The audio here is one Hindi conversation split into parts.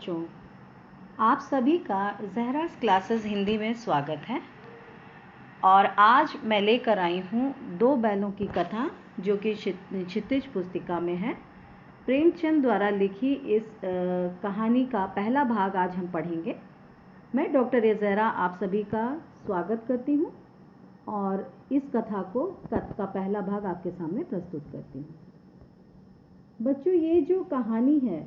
बच्चों, आप सभी का ज़हरास क्लासेस हिंदी में स्वागत है। और आज मैं लेकर आई हूँ दो बैलों की कथा, जो कि क्षितिज पुस्तिका में है। प्रेमचंद द्वारा लिखी इस कहानी का पहला भाग आज हम पढ़ेंगे। मैं डॉक्टर ज़हरा आप सभी का स्वागत करती हूँ और इस कथा का पहला भाग आपके सामने प्रस्तुत करती हूँ। बच्चों, ये जो कहानी है,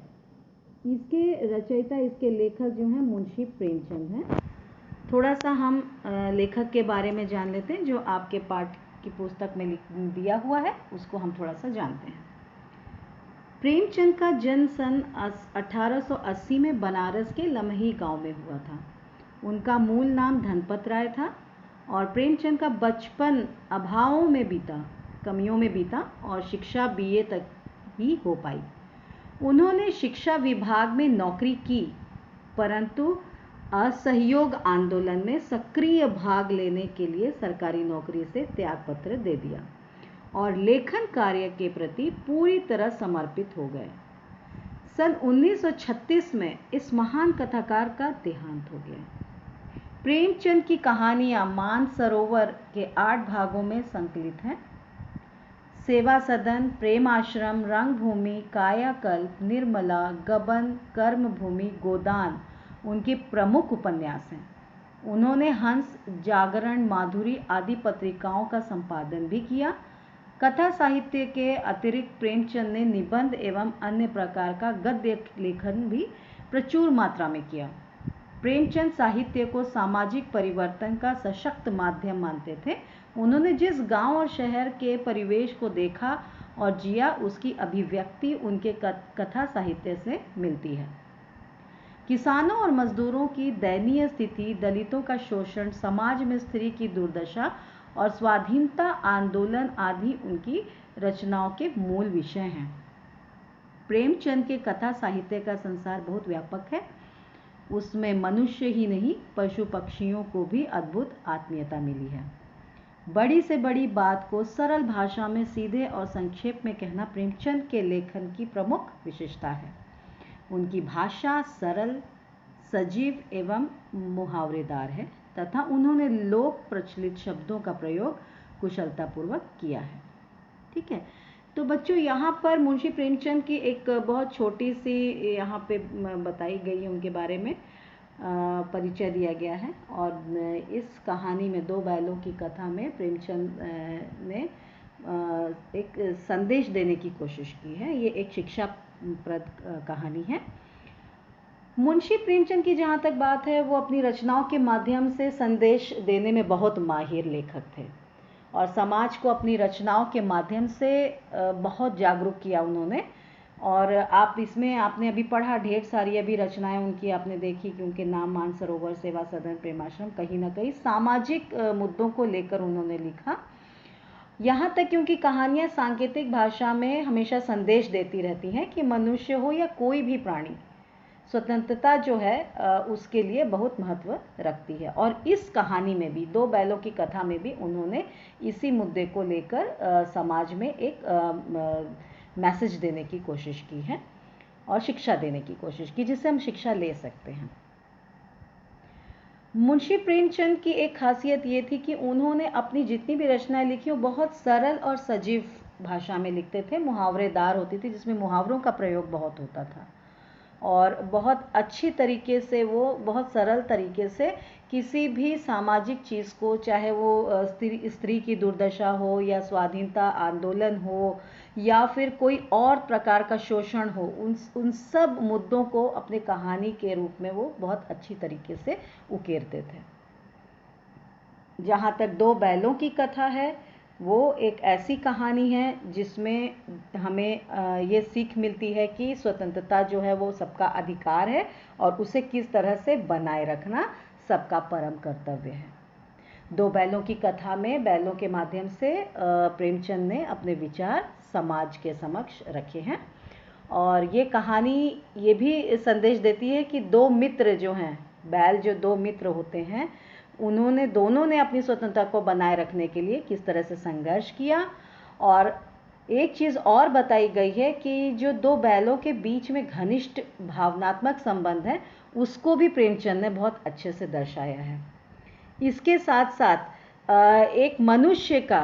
इसके रचयिता, इसके लेखक जो हैं मुंशी प्रेमचंद हैं। थोड़ा सा हम लेखक के बारे में जान लेते हैं, जो आपके पाठ की पुस्तक में दिया हुआ है, उसको हम थोड़ा सा जानते हैं। प्रेमचंद का जन्म सन 1880 में बनारस के लमही गांव में हुआ था। उनका मूल नाम धनपत राय था और प्रेमचंद का बचपन अभावों में बीता, कमियों में बीता और शिक्षा बीए तक ही हो पाई। उन्होंने शिक्षा विभाग में नौकरी की, परंतु असहयोग आंदोलन में सक्रिय भाग लेने के लिए सरकारी नौकरी से त्यागपत्र दे दिया और लेखन कार्य के प्रति पूरी तरह समर्पित हो गए। सन 1936 में इस महान कथाकार का देहांत हो गया। प्रेमचंद की कहानियां मानसरोवर के 8 भागों में संकलित हैं। सेवा सदन, प्रेम आश्रम, रंगभूमि, कायाकल्प, निर्मला, गबन, कर्मभूमि, गोदान उनके प्रमुख उपन्यास हैं। उन्होंने हंस, जागरण, माधुरी आदि पत्रिकाओं का संपादन भी किया। कथा साहित्य के अतिरिक्त प्रेमचंद ने निबंध एवं अन्य प्रकार का गद्य लेखन भी प्रचुर मात्रा में किया। प्रेमचंद साहित्य को सामाजिक परिवर्तन का सशक्त माध्यम मानते थे। उन्होंने जिस गांव और शहर के परिवेश को देखा और जिया, उसकी अभिव्यक्ति उनके कथा साहित्य से मिलती है। किसानों और मजदूरों की दयनीय स्थिति, दलितों का शोषण, समाज में स्त्री की दुर्दशा और स्वाधीनता आंदोलन आदि उनकी रचनाओं के मूल विषय हैं। प्रेमचंद के कथा साहित्य का संसार बहुत व्यापक है। उसमें मनुष्य ही नहीं, पशु पक्षियों को भी अद्भुत आत्मीयता मिली है। बड़ी से बड़ी बात को सरल भाषा में सीधे और संक्षेप में कहना प्रेमचंद के लेखन की प्रमुख विशेषता है। उनकी भाषा सरल, सजीव एवं मुहावरेदार है तथा उन्होंने लोक प्रचलित शब्दों का प्रयोग कुशलतापूर्वक किया है। ठीक है, तो बच्चों, यहाँ पर मुंशी प्रेमचंद की एक बहुत छोटी सी यहाँ पे बताई गई है, उनके बारे में परिचय दिया गया है। और इस कहानी में दो बैलों की कथा में प्रेमचंद ने एक संदेश देने की कोशिश की है। ये एक शिक्षाप्रद कहानी है। मुंशी प्रेमचंद की जहाँ तक बात है, वो अपनी रचनाओं के माध्यम से संदेश देने में बहुत माहिर लेखक थे और समाज को अपनी रचनाओं के माध्यम से बहुत जागरूक किया उन्होंने। और आप इसमें आपने अभी पढ़ा, ढेर सारी अभी रचनाएं उनकी आपने देखी कि उनके नाम मानसरोवर, सेवा सदन, प्रेमाश्रम, कहीं ना कहीं सामाजिक मुद्दों को लेकर उन्होंने लिखा। यहाँ तक क्योंकि कहानियाँ सांकेतिक भाषा में हमेशा संदेश देती रहती हैं कि मनुष्य हो या कोई भी प्राणी, स्वतंत्रता जो है उसके लिए बहुत महत्व रखती है। और इस कहानी में भी, दो बैलों की कथा में भी, उन्होंने इसी मुद्दे को लेकर समाज में एक मैसेज देने की कोशिश की है और शिक्षा देने की कोशिश की, जिससे हम शिक्षा ले सकते हैं। मुंशी प्रेमचंद की एक खासियत ये थी कि उन्होंने अपनी जितनी भी रचनाएं लिखी वो बहुत सरल और सजीव भाषा में लिखते थे, मुहावरेदार होती थी, जिसमें मुहावरों का प्रयोग बहुत होता था और बहुत अच्छी तरीके से, वो बहुत सरल तरीके से किसी भी सामाजिक चीज़ को, चाहे वो स्त्री की दुर्दशा हो या स्वाधीनता आंदोलन हो या फिर कोई और प्रकार का शोषण हो, उन सब मुद्दों को अपने कहानी के रूप में वो बहुत अच्छी तरीके से उकेरते थे। जहाँ तक दो बैलों की कथा है, वो एक ऐसी कहानी है जिसमें हमें ये सीख मिलती है कि स्वतंत्रता जो है वो सबका अधिकार है और उसे किस तरह से बनाए रखना सबका परम कर्तव्य है। दो बैलों की कथा में बैलों के माध्यम से प्रेमचंद ने अपने विचार समाज के समक्ष रखे हैं। और ये कहानी ये भी संदेश देती है कि दो मित्र जो हैं, बैल जो दो मित्र होते हैं, दोनों ने अपनी स्वतंत्रता को बनाए रखने के लिए किस तरह से संघर्ष किया और एक चीज़ और बताई गई है कि जो दो बैलों के बीच में घनिष्ठ भावनात्मक संबंध है उसको भी प्रेमचंद ने बहुत अच्छे से दर्शाया है। इसके साथ साथ एक मनुष्य का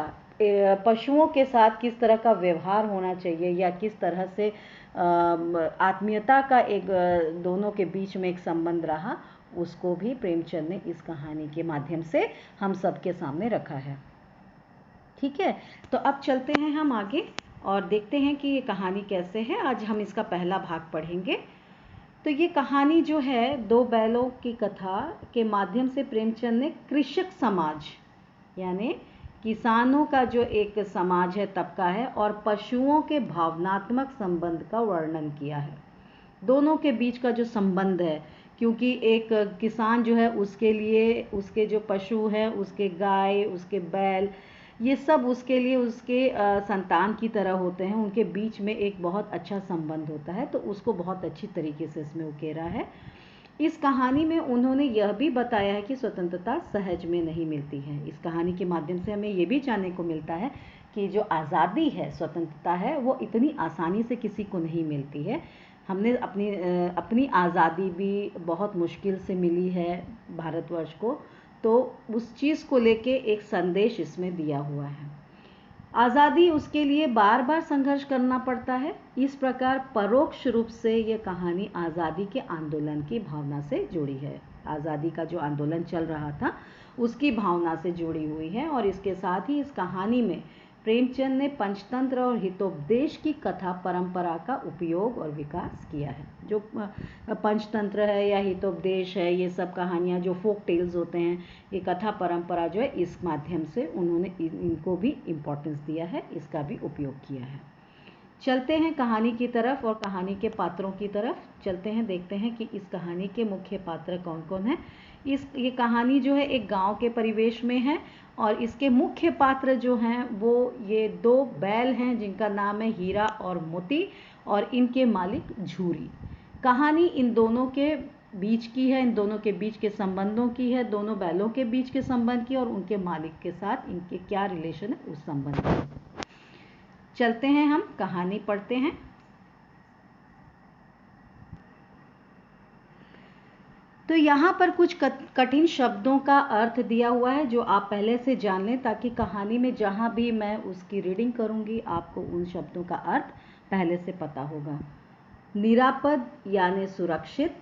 पशुओं के साथ किस तरह का व्यवहार होना चाहिए या किस तरह से आत्मीयता का एक दोनों के बीच में एक संबंध रहा, उसको भी प्रेमचंद ने इस कहानी के माध्यम से हम सबके सामने रखा है। ठीक है, तो अब चलते हैं हम आगे और देखते हैं कि ये कहानी कैसे है। आज हम इसका पहला भाग पढ़ेंगे। तो ये कहानी जो है दो बैलों की कथा के माध्यम से प्रेमचंद ने कृषक समाज यानी किसानों का जो एक समाज है, तबका है, और पशुओं के भावनात्मक संबंध का वर्णन किया है। दोनों के बीच का जो संबंध है, क्योंकि एक किसान जो है उसके लिए उसके जो पशु हैं, उसके गाय, उसके बैल, ये सब उसके लिए उसके संतान की तरह होते हैं। उनके बीच में एक बहुत अच्छा संबंध होता है, तो उसको बहुत अच्छी तरीके से इसमें उकेरा है। इस कहानी में उन्होंने यह भी बताया है कि स्वतंत्रता सहज में नहीं मिलती है। इस कहानी के माध्यम से हमें ये भी जानने को मिलता है कि जो आज़ादी है, स्वतंत्रता है, वो इतनी आसानी से किसी को नहीं मिलती है। हमने अपनी आज़ादी भी बहुत मुश्किल से मिली है भारतवर्ष को, तो उस चीज़ को लेके एक संदेश इसमें दिया हुआ है। आज़ादी उसके लिए बार बार संघर्ष करना पड़ता है। इस प्रकार परोक्ष रूप से ये कहानी आज़ादी के आंदोलन की भावना से जुड़ी है। आज़ादी का जो आंदोलन चल रहा था उसकी भावना से जुड़ी हुई है। और इसके साथ ही इस कहानी में प्रेमचंद ने पंचतंत्र और हितोपदेश की कथा परंपरा का उपयोग और विकास किया है। जो पंचतंत्र है या हितोपदेश है, ये सब कहानियाँ जो फोक टेल्स होते हैं, ये कथा परंपरा जो है, इस माध्यम से उन्होंने इनको भी इम्पोर्टेंस दिया है, इसका भी उपयोग किया है। चलते हैं कहानी की तरफ और कहानी के पात्रों की तरफ चलते हैं। देखते हैं कि इस कहानी के मुख्य पात्र कौन कौन हैं। ये कहानी जो है एक गांव के परिवेश में है और इसके मुख्य पात्र जो हैं वो ये दो बैल हैं जिनका नाम है हीरा और मोती, और इनके मालिक झूरी। कहानी इन दोनों के बीच की है, इन दोनों के बीच के संबंधों की है, दोनों बैलों के बीच के संबंध की और उनके मालिक के साथ इनके क्या रिलेशन है उस संबंध की। चलते हैं, हम कहानी पढ़ते हैं। तो यहाँ पर कुछ कठिन शब्दों का अर्थ दिया हुआ है जो आप पहले से जान लें, ताकि कहानी में जहाँ भी मैं उसकी रीडिंग करूँगी आपको उन शब्दों का अर्थ पहले से पता होगा। निरापद यानी सुरक्षित,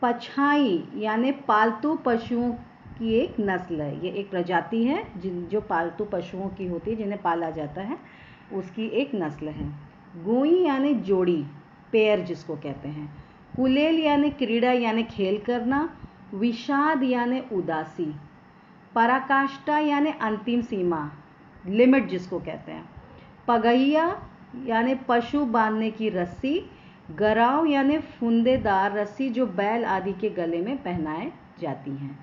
पछाई यानी पालतू पशुओं की एक नस्ल है। ये एक प्रजाति है जो पालतू पशुओं की होती है, जिन्हें पाला जाता है, उसकी एक नस्ल है। गोई यानी जोड़ी, पेयर जिसको कहते हैं। कुलेल यानी क्रीड़ा यानी खेल करना। विषाद यानी उदासी। पराकाष्ठा यानी अंतिम सीमा, लिमिट जिसको कहते हैं। पगहिया यानी पशु बांधने की रस्सी। गराव यानी फुंदेदार रस्सी जो बैल आदि के गले में पहनाए जाती हैं।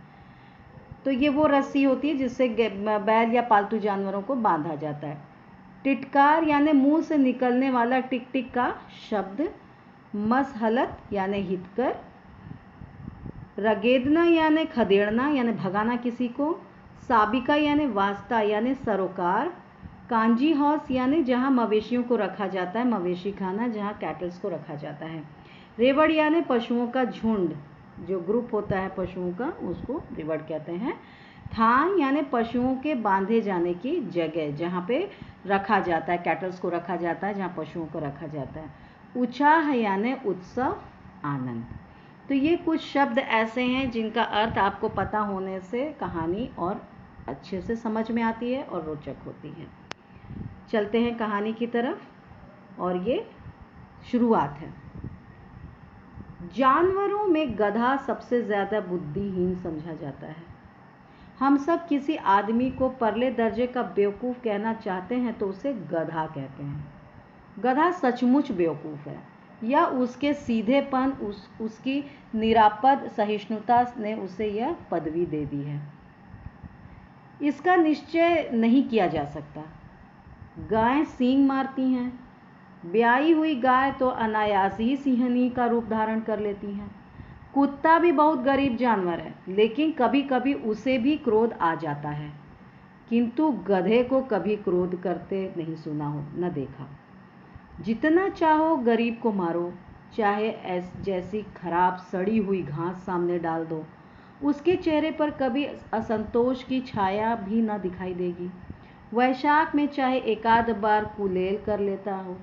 तो ये वो रस्सी होती है जिससे बैल या पालतू जानवरों को बांधा जाता है। टिटकार यानी मुंह से निकलने वाला टिक टिक का शब्द। मसहलत यानी हितकर। रगेदना यानी खदेड़ना यानी भगाना किसी को। साबिका यानी वास्ता यानी सरोकार। कांजी हाउस यानी जहाँ मवेशियों को रखा जाता है, मवेशी खाना जहाँ कैटल्स को रखा जाता है। रेवड़ यानी पशुओं का झुंड, जो ग्रुप होता है पशुओं का, उसको रेवड़ कहते हैं। थान यानी पशुओं के बांधे जाने की जगह, जहाँ पे रखा जाता है, कैटल्स को रखा जाता है, जहाँ पशुओं को रखा जाता है। उत्साह यानी उत्सव, आनंद। तो ये कुछ शब्द ऐसे हैं जिनका अर्थ आपको पता होने से कहानी और अच्छे से समझ में आती है और रोचक होती है। चलते हैं कहानी की तरफ, और ये शुरुआत है। जानवरों में गधा सबसे ज़्यादा बुद्धिहीन समझा जाता है। हम सब किसी आदमी को परले दर्जे का बेवकूफ़ कहना चाहते हैं तो उसे गधा कहते हैं। गधा सचमुच बेवकूफ़ है या उसके सीधेपन, उसकी निरापद सहिष्णुता ने उसे यह पदवी दे दी है, इसका निश्चय नहीं किया जा सकता। गायें सींग मारती हैं। ब्याई हुई गाय तो अनायास ही सिंहनी का रूप धारण कर लेती हैं। कुत्ता भी बहुत गरीब जानवर है, लेकिन कभी कभी उसे भी क्रोध आ जाता है, किंतु गधे को कभी क्रोध करते नहीं सुना हो न देखा। जितना चाहो गरीब को मारो, चाहे जैसी खराब सड़ी हुई घास सामने डाल दो, उसके चेहरे पर कभी असंतोष की छाया भी न दिखाई देगी। वैशाख में चाहे एकाध बार कुलेल कर लेता हो,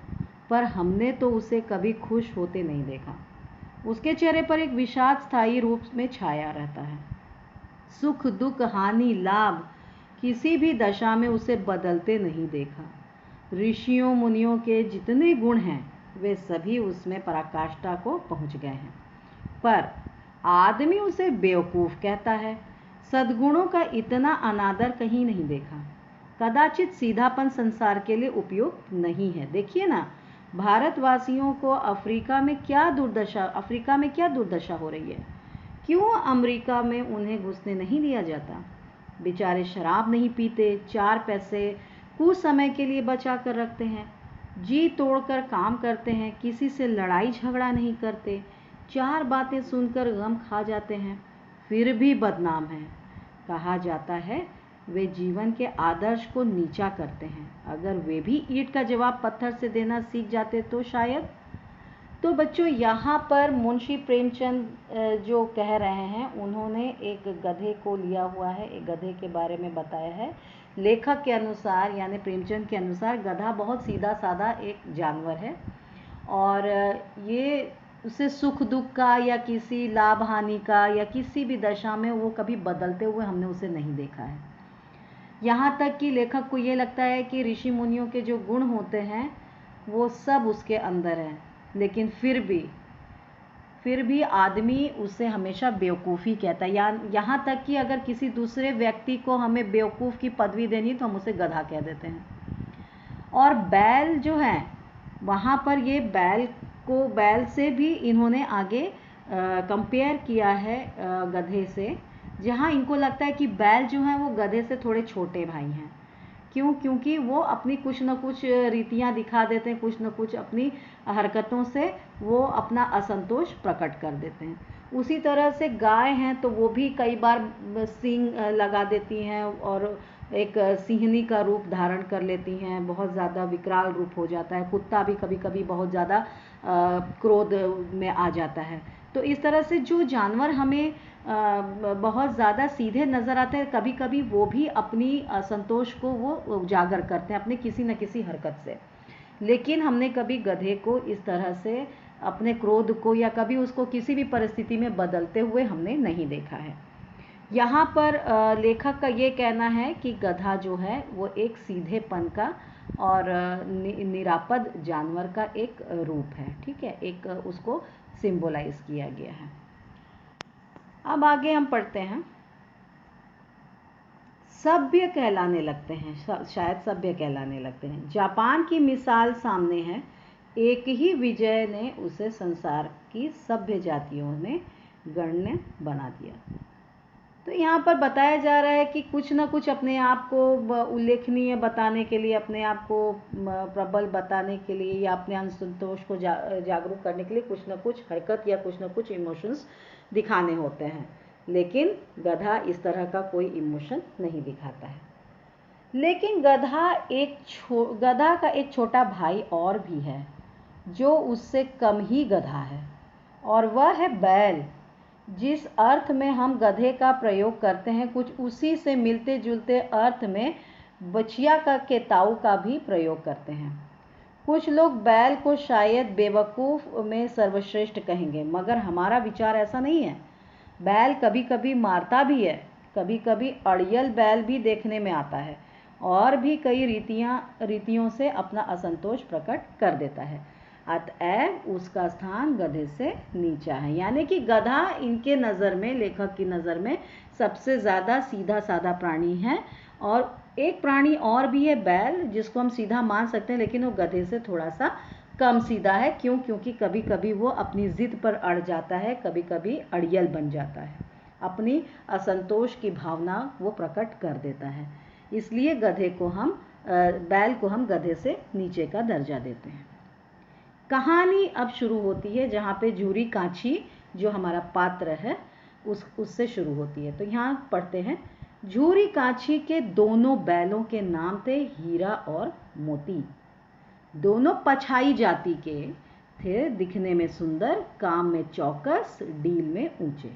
पर हमने तो उसे कभी खुश होते नहीं देखा। उसके चेहरे पर एक विषाद स्थायी रूप में छाया रहता है। सुख दुख हानि लाभ किसी भी दशा में उसे बदलते नहीं देखा। ऋषियों मुनियों के जितने गुण हैं वे सभी उसमें पराकाष्ठा को पहुंच गए हैं, पर आदमी उसे बेवकूफ कहता है। सद्गुणों का इतना अनादर कहीं नहीं देखा। कदाचित सीधापन संसार के लिए उपयुक्त नहीं है। देखिए ना, भारतवासियों को अफ्रीका में क्या दुर्दशा हो रही है। क्यों अमेरिका में उन्हें घुसने नहीं दिया जाता? बेचारे शराब नहीं पीते, 4 पैसे कुछ समय के लिए बचा कर रखते हैं, जी तोड़कर काम करते हैं, किसी से लड़ाई झगड़ा नहीं करते, 4 बातें सुनकर गम खा जाते हैं, फिर भी बदनाम हैं। कहा जाता है वे जीवन के आदर्श को नीचा करते हैं। अगर वे भी ईंट का जवाब पत्थर से देना सीख जाते तो शायद। तो बच्चों, यहाँ पर मुंशी प्रेमचंद जो कह रहे हैं, उन्होंने एक गधे को लिया हुआ है, एक गधे के बारे में बताया है। लेखक के अनुसार यानी प्रेमचंद के अनुसार गधा बहुत सीधा साधा एक जानवर है और ये उसे सुख दुख का या किसी लाभ हानि का या किसी भी दशा में वो कभी बदलते हुए हमने उसे नहीं देखा है। यहाँ तक कि लेखक को ये लगता है कि ऋषि मुनियों के जो गुण होते हैं वो सब उसके अंदर हैं, लेकिन फिर भी आदमी उसे हमेशा बेवकूफ़ी कहता है। यहाँ तक कि अगर किसी दूसरे व्यक्ति को हमें बेवकूफ़ की पदवी देनी तो हम उसे गधा कह देते हैं। और बैल जो है, वहाँ पर ये बैल से भी इन्होंने आगे कंपेयर किया है गधे से, जहाँ इनको लगता है कि बैल जो है वो गधे से थोड़े छोटे भाई हैं। क्यों? क्योंकि वो अपनी कुछ न कुछ रीतियाँ दिखा देते हैं, कुछ न कुछ अपनी हरकतों से वो अपना असंतोष प्रकट कर देते हैं। उसी तरह से गाय हैं तो वो भी कई बार सींग लगा देती हैं और एक सिंहनी का रूप धारण कर लेती हैं, बहुत ज़्यादा विकराल रूप हो जाता है। कुत्ता भी कभी कभी बहुत ज़्यादा क्रोध में आ जाता है। तो इस तरह से जो जानवर हमें बहुत ज़्यादा सीधे नज़र आते हैं, कभी कभी वो भी अपनी असंतोष को वो उजागर करते हैं अपने किसी न किसी हरकत से। लेकिन हमने कभी गधे को इस तरह से अपने क्रोध को या कभी उसको किसी भी परिस्थिति में बदलते हुए हमने नहीं देखा है। यहाँ पर लेखक का ये कहना है कि गधा जो है वो एक सीधेपन का और निरापद जानवर का एक रूप है। ठीक है, एक उसको सिंबलाइज किया गया है। अब आगे हम पढ़ते हैं। सभ्य कहलाने लगते हैं, शायद सभ्य कहलाने लगते हैं। जापान की मिसाल सामने है। एक ही विजय ने उसे संसार की सभ्य जातियों में गण्य बना दिया। तो यहाँ पर बताया जा रहा है कि कुछ न कुछ अपने आप को उल्लेखनीय बताने के लिए, अपने आप को प्रबल बताने के लिए या अपने असंतोष को जागरूक करने के लिए कुछ न कुछ हरकत या कुछ न कुछ इमोशंस दिखाने होते हैं। लेकिन गधा इस तरह का कोई इमोशन नहीं दिखाता है। लेकिन गधा का एक छोटा भाई और भी है जो उससे कम ही गधा है, और वह है बैल। जिस अर्थ में हम गधे का प्रयोग करते हैं, कुछ उसी से मिलते जुलते अर्थ में बछिया के ताऊ का भी प्रयोग करते हैं। कुछ लोग बैल को शायद बेवकूफ़ में सर्वश्रेष्ठ कहेंगे, मगर हमारा विचार ऐसा नहीं है। बैल कभी कभी मारता भी है, कभी कभी अड़ियल बैल भी देखने में आता है और भी कई रीतियों से अपना असंतोष प्रकट कर देता है। अतएव उसका स्थान गधे से नीचा है। यानी कि गधा इनके नज़र में, लेखक की नज़र में, सबसे ज़्यादा सीधा साधा प्राणी है। और एक प्राणी और भी है बैल, जिसको हम सीधा मान सकते हैं, लेकिन वो गधे से थोड़ा सा कम सीधा है। क्यों? क्योंकि कभी कभी वो अपनी ज़िद पर अड़ जाता है, कभी कभी अड़ियल बन जाता है, अपनी असंतोष की भावना वो प्रकट कर देता है। इसलिए बैल को हम गधे से नीचे का दर्जा देते हैं। कहानी अब शुरू होती है, जहाँ पे झूरी कांची जो हमारा पात्र है उससे शुरू होती है। तो यहाँ पढ़ते हैं, झूरी काछी के दोनों बैलों के नाम थे हीरा और मोती। दोनों पछाई जाति के थे, दिखने में सुंदर, काम में चौकस, डील में ऊंचे।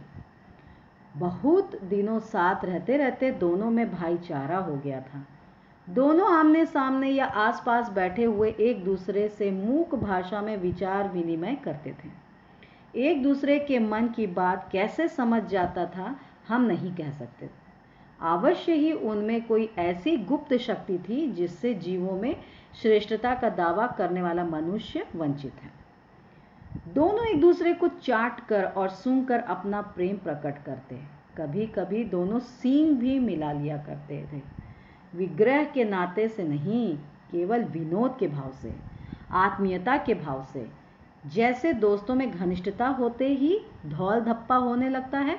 बहुत दिनों साथ रहते रहते दोनों में भाईचारा हो गया था। दोनों आमने सामने या आसपास बैठे हुए एक दूसरे से मूक भाषा में विचार विनिमय करते थे। एक दूसरे के मन की बात कैसे समझ जाता था हम नहीं कह सकते। अवश्य ही उनमें कोई ऐसी गुप्त शक्ति थी जिससे जीवों में श्रेष्ठता का दावा करने वाला मनुष्य वंचित है। दोनों एक दूसरे को चाट कर और सूंघ कर अपना प्रेम प्रकट करते। कभी कभी दोनों सींग भी मिला लिया करते थे, विग्रह के नाते से नहीं, केवल विनोद के भाव से, आत्मीयता के भाव से। जैसे दोस्तों में घनिष्ठता होते ही धौल धप्पा होने लगता है,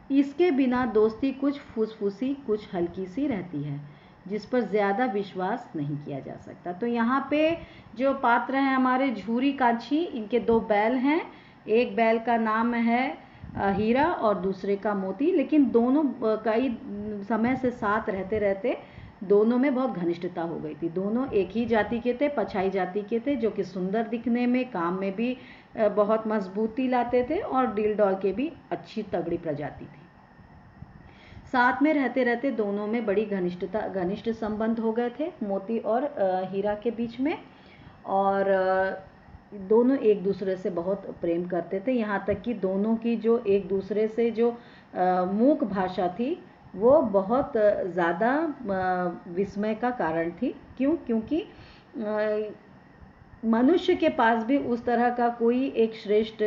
इसके बिना दोस्ती कुछ फुसफुसी, कुछ हल्की सी रहती है, जिस पर ज़्यादा विश्वास नहीं किया जा सकता। तो यहाँ पे जो पात्र हैं हमारे झूरी काछी, इनके दो बैल हैं। एक बैल का नाम है हीरा और दूसरे का मोती, लेकिन दोनों कई समय से साथ रहते रहते दोनों में बहुत घनिष्ठता हो गई थी। दोनों एक ही जाति के थे, पछाई जाति के थे, जो कि सुंदर दिखने में, काम में भी बहुत मजबूती लाते थे और डील डॉल के भी अच्छी तगड़ी प्रजाति थी। साथ में रहते रहते दोनों में बड़ी घनिष्ठ संबंध हो गए थे, मोती और हीरा के बीच में, और दोनों एक दूसरे से बहुत प्रेम करते थे। यहाँ तक कि दोनों की जो एक दूसरे से जो मूक भाषा थी वो बहुत ज़्यादा विस्मय का कारण थी। क्यों? क्योंकि मनुष्य के पास भी उस तरह का कोई एक श्रेष्ठ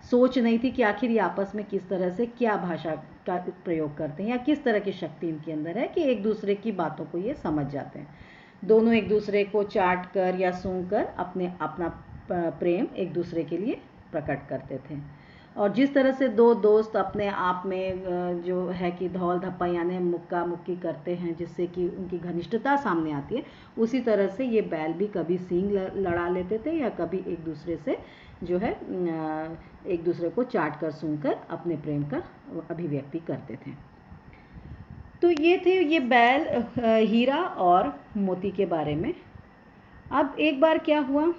सोच नहीं थी कि आखिर ये आपस में किस तरह से क्या भाषा का प्रयोग करते हैं या किस तरह की शक्ति इनके अंदर है कि एक दूसरे की बातों को ये समझ जाते हैं। दोनों एक दूसरे को चाट कर या सूंघ कर अपना प्रेम एक दूसरे के लिए प्रकट करते थे। और जिस तरह से दो दोस्त अपने आप में जो है कि धौल धप्पा यानी मुक्का मुक्की करते हैं जिससे कि उनकी घनिष्ठता सामने आती है, उसी तरह से ये बैल भी कभी सींग लड़ा लेते थे या कभी एक दूसरे से जो है एक दूसरे को चाट कर सूंघ कर अपने प्रेम का अभिव्यक्ति करते थे। तो ये थे ये बैल हीरा और मोती के बारे में। अब एक बार क्या हुआ,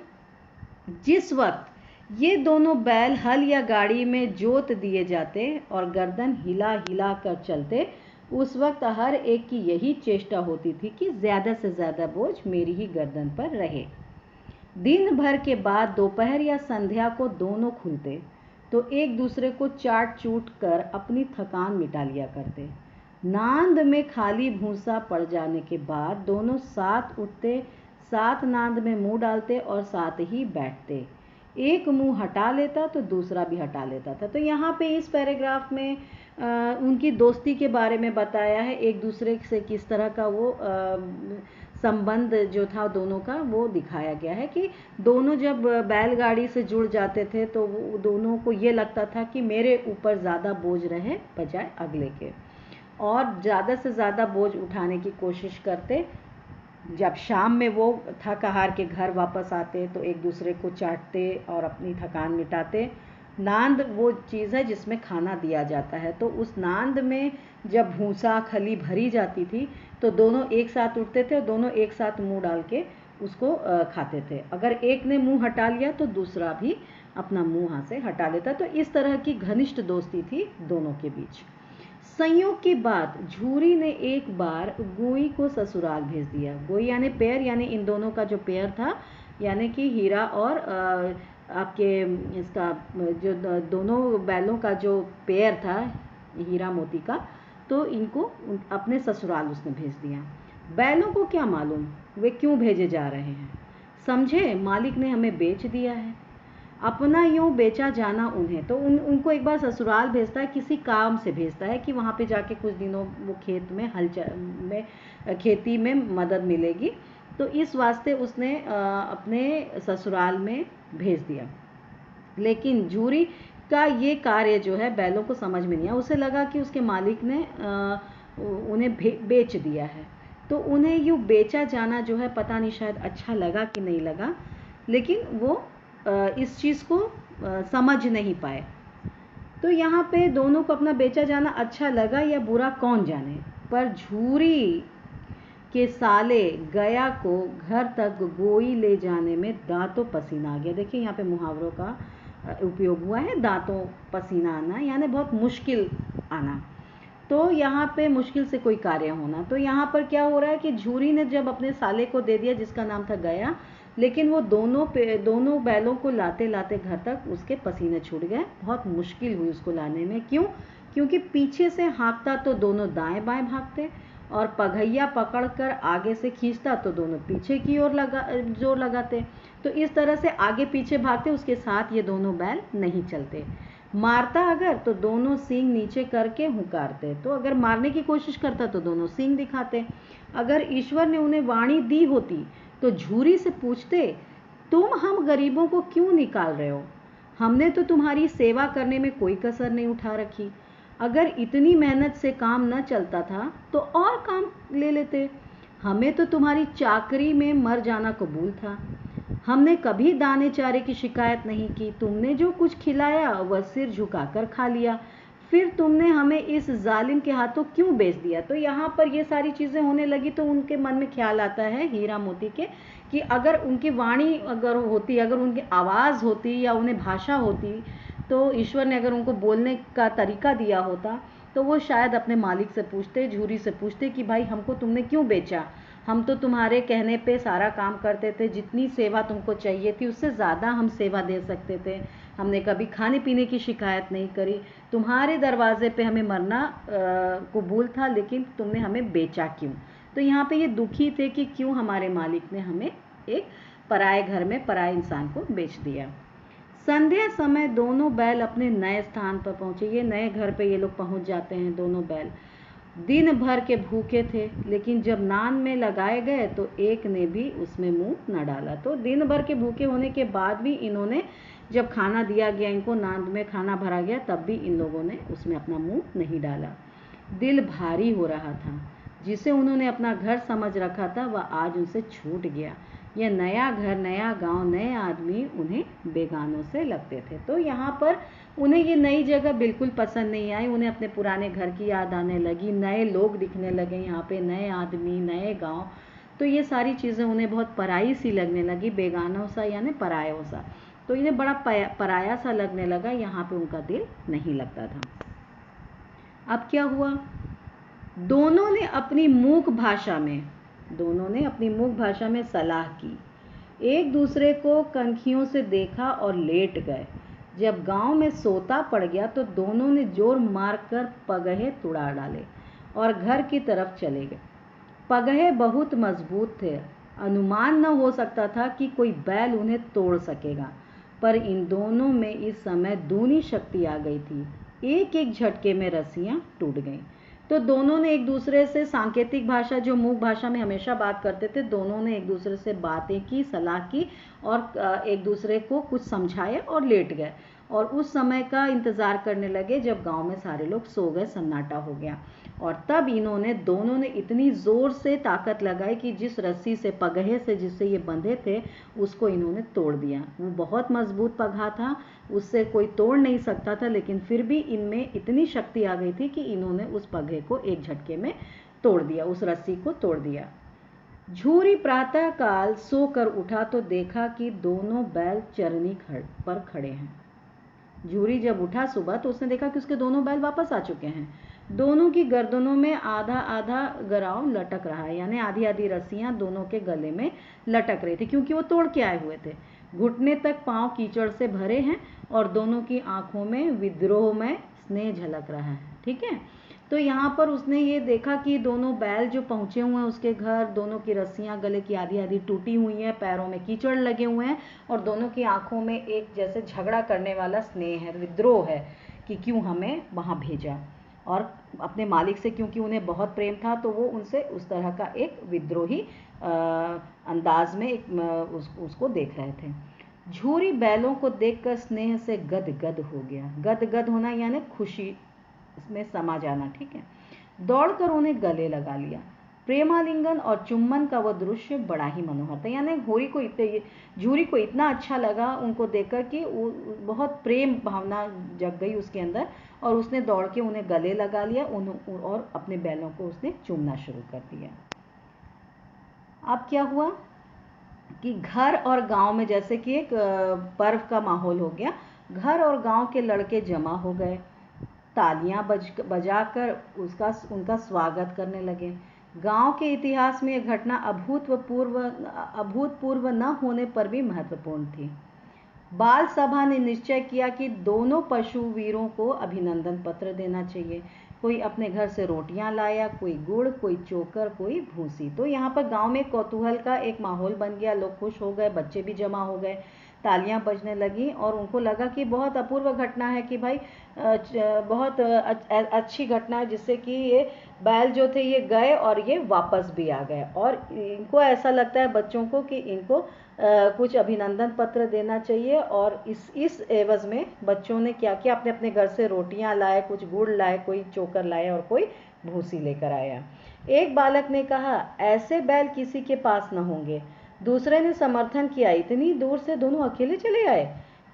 जिस वक्त ये दोनों बैल हल या गाड़ी में जोत दिए जाते और गर्दन हिला हिला कर चलते, उस वक्त हर एक की यही चेष्टा होती थी कि ज़्यादा से ज़्यादा बोझ मेरी ही गर्दन पर रहे। दिन भर के बाद दोपहर या संध्या को दोनों खुलते तो एक दूसरे को चाट चूट कर अपनी थकान मिटा लिया करते। नांद में खाली भूसा पड़ जाने के बाद दोनों साथ उठते, साथ नांद में मुंह डालते और साथ ही बैठते। एक मुंह हटा लेता तो दूसरा भी हटा लेता था। तो यहाँ पे इस पैराग्राफ में उनकी दोस्ती के बारे में बताया है, एक दूसरे से किस तरह का वो संबंध जो था दोनों का वो दिखाया गया है कि दोनों जब बैलगाड़ी से जुड़ जाते थे तो वो दोनों को ये लगता था कि मेरे ऊपर ज़्यादा बोझ रहे बजाय अगले के, और ज़्यादा से ज़्यादा बोझ उठाने की कोशिश करते। जब शाम में वो थक हार के घर वापस आते तो एक दूसरे को चाटते और अपनी थकान मिटाते। नांद वो चीज़ है जिसमें खाना दिया जाता है, तो उस नांद में जब भूसा खली भरी जाती थी तो दोनों एक साथ उठते थे और दोनों एक साथ मुंह डाल के उसको खाते थे। अगर एक ने मुंह हटा लिया तो दूसरा भी अपना मुंह वहाँ से हटा लेता। तो इस तरह की घनिष्ठ दोस्ती थी दोनों के बीच। संयोग की बात, झूरी ने एक बार गोई को ससुराल भेज दिया। गोई यानी पेयर, यानी इन दोनों का जो पेयर था, यानी कि हीरा और आपके इसका जो दोनों बैलों का जो पेयर था हीरा मोती का, तो इनको अपने ससुराल उसने भेज दिया। बैलों को क्या मालूम वे क्यों भेजे जा रहे हैं। समझे मालिक ने हमें बेच दिया है, अपना यूँ बेचा जाना उन्हें। तो उनको एक बार ससुराल भेजता है, किसी काम से भेजता है कि वहाँ पे जाके कुछ दिनों वो खेत में खेती में मदद मिलेगी, तो इस वास्ते उसने अपने ससुराल में भेज दिया। लेकिन झूरी का ये कार्य जो है बैलों को समझ में नहीं आया। उसे लगा कि उसके मालिक ने उन्हें बेच दिया है, तो उन्हें यूँ बेचा जाना जो है पता नहीं शायद अच्छा लगा कि नहीं लगा, लेकिन वो इस चीज़ को समझ नहीं पाए। तो यहाँ पे दोनों को अपना बेचा जाना अच्छा लगा या बुरा कौन जाने, पर झूरी के साले गया को घर तक गोई ले जाने में दांतों पसीना आ गया। देखिए यहाँ पे मुहावरों का उपयोग हुआ है, दांतों पसीना आना यानी बहुत मुश्किल आना। तो यहाँ पे मुश्किल से कोई कार्य होना। तो यहाँ पर क्या हो रहा है कि झूरी ने जब अपने साले को दे दिया जिसका नाम था गया, लेकिन वो दोनों बैलों को लाते लाते घर तक उसके पसीने छूट गए, बहुत मुश्किल हुई उसको लाने में। क्यों? क्योंकि पीछे से हाँकता तो दोनों दाएं बाएं भागते और पगहिया पकड़कर आगे से खींचता तो दोनों पीछे की ओर जोर लगाते। तो इस तरह से आगे पीछे भागते, उसके साथ ये दोनों बैल नहीं चलते। मारता अगर तो दोनों सींग नीचे करके हुंकारते, तो अगर मारने की कोशिश करता तो दोनों सींग दिखाते। अगर ईश्वर ने उन्हें वाणी दी होती तो झूरी से पूछते, तुम हम गरीबों को क्यों निकाल रहे हो? हमने तो तुम्हारी सेवा करने में कोई कसर नहीं उठा रखी। अगर इतनी मेहनत से काम न चलता था तो और काम ले लेते। हमें तो तुम्हारी चाकरी में मर जाना कबूल था। हमने कभी दाने चारे की शिकायत नहीं की। तुमने जो कुछ खिलाया वह सिर झुकाकर खा लिया। फिर तुमने हमें इस जालिम के हाथों क्यों बेच दिया? तो यहाँ पर ये सारी चीज़ें होने लगी तो उनके मन में ख्याल आता है हीरा मोती के कि अगर उनकी वाणी अगर होती, अगर उनकी आवाज़ होती या उन्हें भाषा होती, तो ईश्वर ने अगर उनको बोलने का तरीका दिया होता तो वो शायद अपने मालिक से पूछते, झूरी से पूछते कि भाई हमको तुमने क्यों बेचा? हम तो तुम्हारे कहने पे सारा काम करते थे, जितनी सेवा तुमको चाहिए थी उससे ज़्यादा हम सेवा दे सकते थे। हमने कभी खाने पीने की शिकायत नहीं करी। तुम्हारे दरवाजे पे हमें मरना कबूल था, लेकिन तुमने हमें बेचा क्यों? तो यहाँ पे ये दुखी थे कि क्यों हमारे मालिक ने हमें एक पराए घर में पराए इंसान को बेच दिया। संध्या समय दोनों बैल अपने नए स्थान पर पहुंचे। ये नए घर पे ये लोग पहुंच जाते हैं दोनों बैल। दिन भर के भूखे थे, लेकिन जब नान में लगाए गए तो एक ने भी उसमें मुंह न डाला। तो दिन भर के भूखे होने के बाद भी इन्होंने, जब खाना दिया गया इनको, नान में खाना भरा गया, तब भी इन लोगों ने उसमें अपना मुंह नहीं डाला। दिल भारी हो रहा था। जिसे उन्होंने अपना घर समझ रखा था वह आज उनसे छूट गया। यह नया घर, नया गांव, नए आदमी उन्हें बेगानों से लगते थे। तो यहाँ पर उन्हें ये नई जगह बिल्कुल पसंद नहीं आई। उन्हें अपने पुराने घर की याद आने लगी, नए लोग दिखने लगे यहाँ पे, नए आदमी, नए गांव। तो ये सारी चीज़ें उन्हें बहुत पराई सी लगने लगी, बेगानों सा यानी परायों सा। तो इन्हें बड़ा पराया सा लगने लगा, यहाँ पे उनका दिल नहीं लगता था। अब क्या हुआ? दोनों ने अपनी मूक भाषा में सलाह की। एक दूसरे को कनखियों से देखा और लेट गए। जब गांव में सोता पड़ गया तो दोनों ने जोर मारकर पगहे तुड़ा डाले और घर की तरफ चले गए। पगहे बहुत मजबूत थे। अनुमान न हो सकता था कि कोई बैल उन्हें तोड़ सकेगा, पर इन दोनों में इस समय दूनी शक्ति आ गई थी। एक एक झटके में रस्सियां टूट गईं। तो दोनों ने एक दूसरे से सांकेतिक भाषा, जो मूक भाषा में हमेशा बात करते थे, दोनों ने एक दूसरे से बातें की, सलाह की और एक दूसरे को कुछ समझाया और लेट गए और उस समय का इंतज़ार करने लगे जब गांव में सारे लोग सो गए, सन्नाटा हो गया। और तब दोनों ने इतनी ज़ोर से ताकत लगाई कि जिस रस्सी से, पगहे से जिससे ये बंधे थे, उसको इन्होंने तोड़ दिया। वो बहुत मजबूत पगहा था, उससे कोई तोड़ नहीं सकता था, लेकिन फिर भी इनमें इतनी शक्ति आ गई थी कि इन्होंने उस पगहे को एक झटके में तोड़ दिया, उस रस्सी को तोड़ दिया। झूरी प्रातःकाल सोकर उठा तो देखा कि दोनों बैल चरनी पर खड़े हैं। झूरी जब उठा सुबह तो उसने देखा कि उसके दोनों बैल वापस आ चुके हैं। दोनों की गर्दनों में आधा आधा गराव लटक रहा है, यानी आधी आधी रस्सियां दोनों के गले में लटक रही थी, क्योंकि वो तोड़ के आए हुए थे। घुटने तक पांव कीचड़ से भरे हैं और दोनों की आंखों में विद्रोह में स्नेह झलक रहा है। ठीक है, तो यहाँ पर उसने ये देखा कि दोनों बैल जो पहुंचे हुए हैं उसके घर, दोनों की रस्सियां गले की आधी आधी टूटी हुई हैं, पैरों में कीचड़ लगे हुए हैं और दोनों की आंखों में एक जैसे झगड़ा करने वाला स्नेह है, विद्रोह है कि क्यों हमें वहाँ भेजा। और अपने मालिक से क्योंकि उन्हें बहुत प्रेम था तो वो उनसे उस तरह का एक विद्रोही अंदाज में उसको देख रहे थे। झूरी बैलों को देखकर स्नेह से गदगद हो गया। गदगद होना यानी खुशी इसमें समा जाना। ठीक है, दौड़कर उन्हें गले लगा लिया। प्रेमालिंगन और चुम्बन का वह दृश्य बड़ा ही मनोहर था। यानी झूरी को इतना अच्छा लगा उनको देखकर कि बहुत प्रेम भावना जग गई उसके अंदर, और उसने दौड़ के उन्हें गले लगा लिया और अपने बैलों को उसने चूमना शुरू कर दिया। अब क्या हुआ कि घर और गांव में जैसे कि एक पर्व का माहौल हो गया। घर और गांव के लड़के जमा हो गए, तालियां बजाकर उनका स्वागत करने लगे। गांव के इतिहास में यह घटना अभूतपूर्व न होने पर भी महत्वपूर्ण थी। बाल सभा ने निश्चय किया कि दोनों पशु वीरों को अभिनंदन पत्र देना चाहिए। कोई अपने घर से रोटियां लाया, कोई गुड़, कोई चोकर, कोई भूसी। तो यहाँ पर गांव में कौतूहल का एक माहौल बन गया, लोग खुश हो गए, बच्चे भी जमा हो गए, तालियां बजने लगी और उनको लगा कि बहुत अपूर्व घटना है कि भाई बहुत अच्छी घटना है, जिससे कि ये बैल जो थे ये गए और ये वापस भी आ गए। और इनको ऐसा लगता है बच्चों को कि इनको कुछ अभिनंदन पत्र देना चाहिए। और इस एवज में बच्चों ने क्या किया, अपने अपने घर से रोटियां लाए, कुछ गुड़ लाए, कोई चोकर लाए और कोई भूसी लेकर आया। एक बालक ने कहा, ऐसे बैल किसी के पास न होंगे। दूसरे ने समर्थन किया, इतनी दूर से दोनों अकेले चले आए।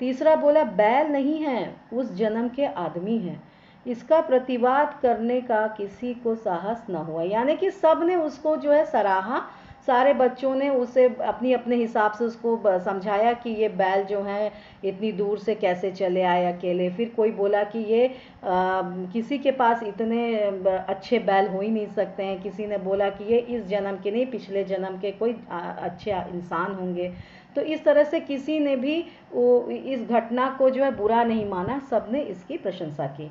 तीसरा बोला, बैल नहीं है, उस जन्म के आदमी हैं। इसका प्रतिवाद करने का किसी को साहस न हुआ। यानी कि सब ने उसको जो है सराहा, सारे बच्चों ने उसे अपनी अपने हिसाब से उसको समझाया कि ये बैल जो हैं इतनी दूर से कैसे चले आए अकेले। फिर कोई बोला कि ये किसी के पास इतने अच्छे बैल हो ही नहीं सकते हैं। किसी ने बोला कि ये इस जन्म के नहीं, पिछले जन्म के कोई अच्छे इंसान होंगे। तो इस तरह से किसी ने भी इस घटना को जो है बुरा नहीं माना, सब ने इसकी प्रशंसा की।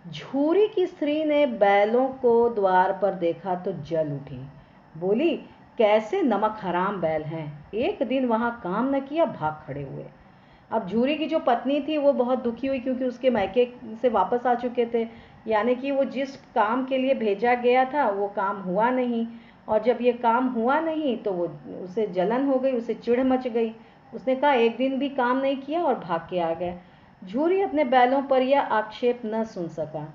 झूरी की स्त्री ने बैलों को द्वार पर देखा तो जल उठी, बोली, कैसे नमक हराम बैल हैं, एक दिन वहां काम न किया, भाग खड़े हुए। अब झूरी की जो पत्नी थी वो बहुत दुखी हुई, क्योंकि उसके मायके से वापस आ चुके थे। यानी कि वो जिस काम के लिए भेजा गया था वो काम हुआ नहीं, और जब ये काम हुआ नहीं तो वो उसे जलन हो गई, उसे चिढ़ मच गई। उसने कहा, एक दिन भी काम नहीं किया और भाग के आ गए। झूरी अपने बैलों पर यह आक्षेप न सुन सका।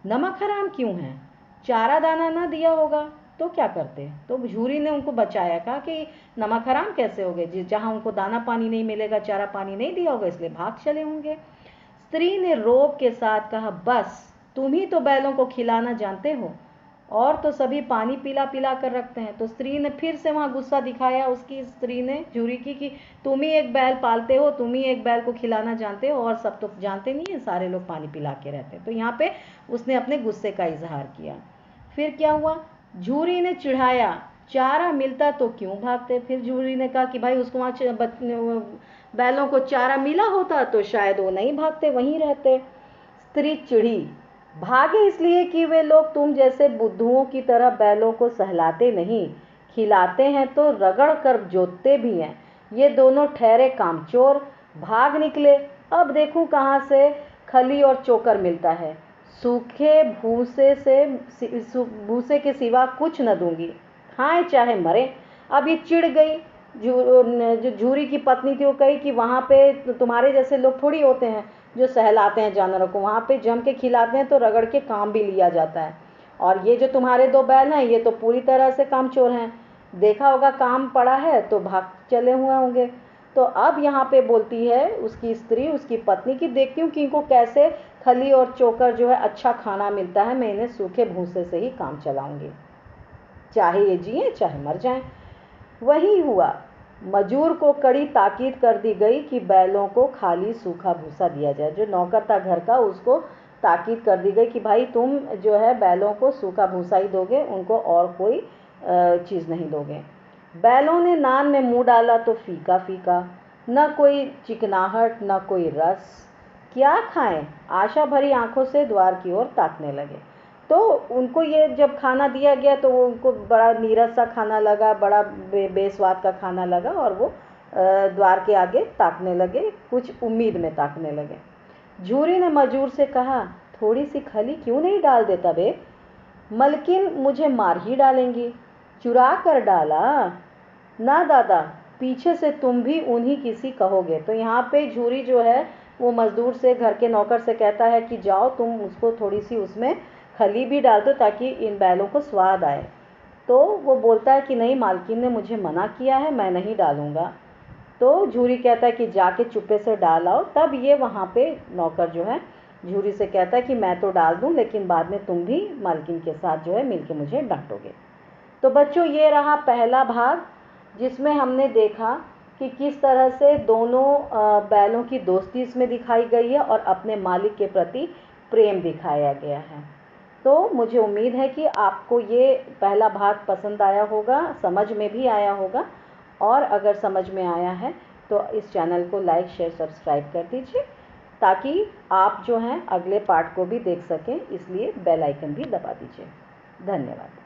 नमक हराम क्यों है, चारा दाना न दिया होगा तो क्या करते। तो झूरी ने उनको बचाया, कहा कि नमक हराम कैसे हो गए, जहां उनको दाना पानी नहीं मिलेगा, चारा पानी नहीं दिया होगा, इसलिए भाग चले होंगे। स्त्री ने रोब के साथ कहा, बस तुम ही तो बैलों को खिलाना जानते हो, और तो सभी पानी पिला पिला कर रखते हैं। तो स्त्री ने फिर से वहां गुस्सा दिखाया, उसकी स्त्री ने झूरी की, कि तुम ही एक बैल पालते हो, तुम ही एक बैल को खिलाना जानते हो, और सब तो जानते नहीं है, सारे लोग पानी पिला के रहते हैं। तो यहाँ पे उसने अपने गुस्से का इजहार किया। फिर क्या हुआ, झूरी ने चिढ़ाया, चारा मिलता तो क्यों भागते। फिर झूरी ने कहा कि भाई उसको वहां बैलों को चारा मिला होता तो शायद वो नहीं भागते, वहीं रहते। स्त्री चिढ़ी, भागे इसलिए कि वे लोग तुम जैसे बुद्धुओं की तरह बैलों को सहलाते नहीं, खिलाते हैं तो रगड़ कर जोतते भी हैं। ये दोनों ठहरे कामचोर, भाग निकले। अब देखूं कहाँ से खली और चोकर मिलता है, सूखे भूसे के सिवा कुछ न दूंगी, खाएं चाहे मरे। अब ये चिढ़ गई, जो झूरी की पत्नी थी वो कही कि वहाँ पे तुम्हारे जैसे लोग थोड़ी होते हैं जो सहलाते हैं जानवरों को, वहाँ पे जम के खिलाते हैं तो रगड़ के काम भी लिया जाता है। और ये जो तुम्हारे दो बैल हैं ये तो पूरी तरह से कामचोर हैं, देखा होगा काम पड़ा है तो भाग चले हुए होंगे। तो अब यहाँ पे बोलती है उसकी स्त्री उसकी पत्नी की, देखती हूँ कि इनको कैसे खली और चोकर जो है अच्छा खाना मिलता है, मैं इन्हें सूखे भूसे से ही काम चलाऊंगी, चाहे ये जिए चाहे मर जाएं। वही हुआ, मजूर को कड़ी ताकीद कर दी गई कि बैलों को खाली सूखा भूसा दिया जाए। जो नौकर था घर का उसको ताकीद कर दी गई कि भाई तुम जो है बैलों को सूखा भूसा ही दोगे, उनको और कोई चीज़ नहीं दोगे। बैलों ने नान में मुंह डाला तो फीका फीका, न कोई चिकनाहट न कोई रस, क्या खाएं, आशा भरी आंखों से द्वार की ओर ताकने लगे। तो उनको ये जब खाना दिया गया तो वो उनको बड़ा नीरस सा खाना लगा, बड़ा बेस्वाद का खाना लगा, और वो द्वार के आगे ताकने लगे, कुछ उम्मीद में ताकने लगे। झूरी ने मजूर से कहा, थोड़ी सी खली क्यों नहीं डाल देता बे, मलकिन मुझे मार ही डालेंगी। चुरा कर डाला ना दादा, पीछे से तुम भी उन्हीं किसी कहोगे। तो यहाँ पे झूरी जो है वो मजदूर से, घर के नौकर से कहता है कि जाओ तुम उसको थोड़ी सी उसमें खली भी डाल दो ताकि इन बैलों को स्वाद आए। तो वो बोलता है कि नहीं, मालकिन ने मुझे मना किया है, मैं नहीं डालूँगा। तो झूरी कहता है कि जाके चुप्पे से डाल आओ। तब ये वहाँ पे नौकर जो है झूरी से कहता है कि मैं तो डाल दूँ, लेकिन बाद में तुम भी मालकिन के साथ जो है मिलके मुझे डांटोगे। तो बच्चों, ये रहा पहला भाग, जिसमें हमने देखा कि किस तरह से दोनों बैलों की दोस्ती इसमें दिखाई गई है और अपने मालिक के प्रति प्रेम दिखाया गया है। तो मुझे उम्मीद है कि आपको ये पहला भाग पसंद आया होगा, समझ में भी आया होगा। और अगर समझ में आया है तो इस चैनल को लाइक, शेयर, सब्सक्राइब कर दीजिए, ताकि आप जो हैं अगले पार्ट को भी देख सकें। इसलिए बेल आइकन भी दबा दीजिए। धन्यवाद।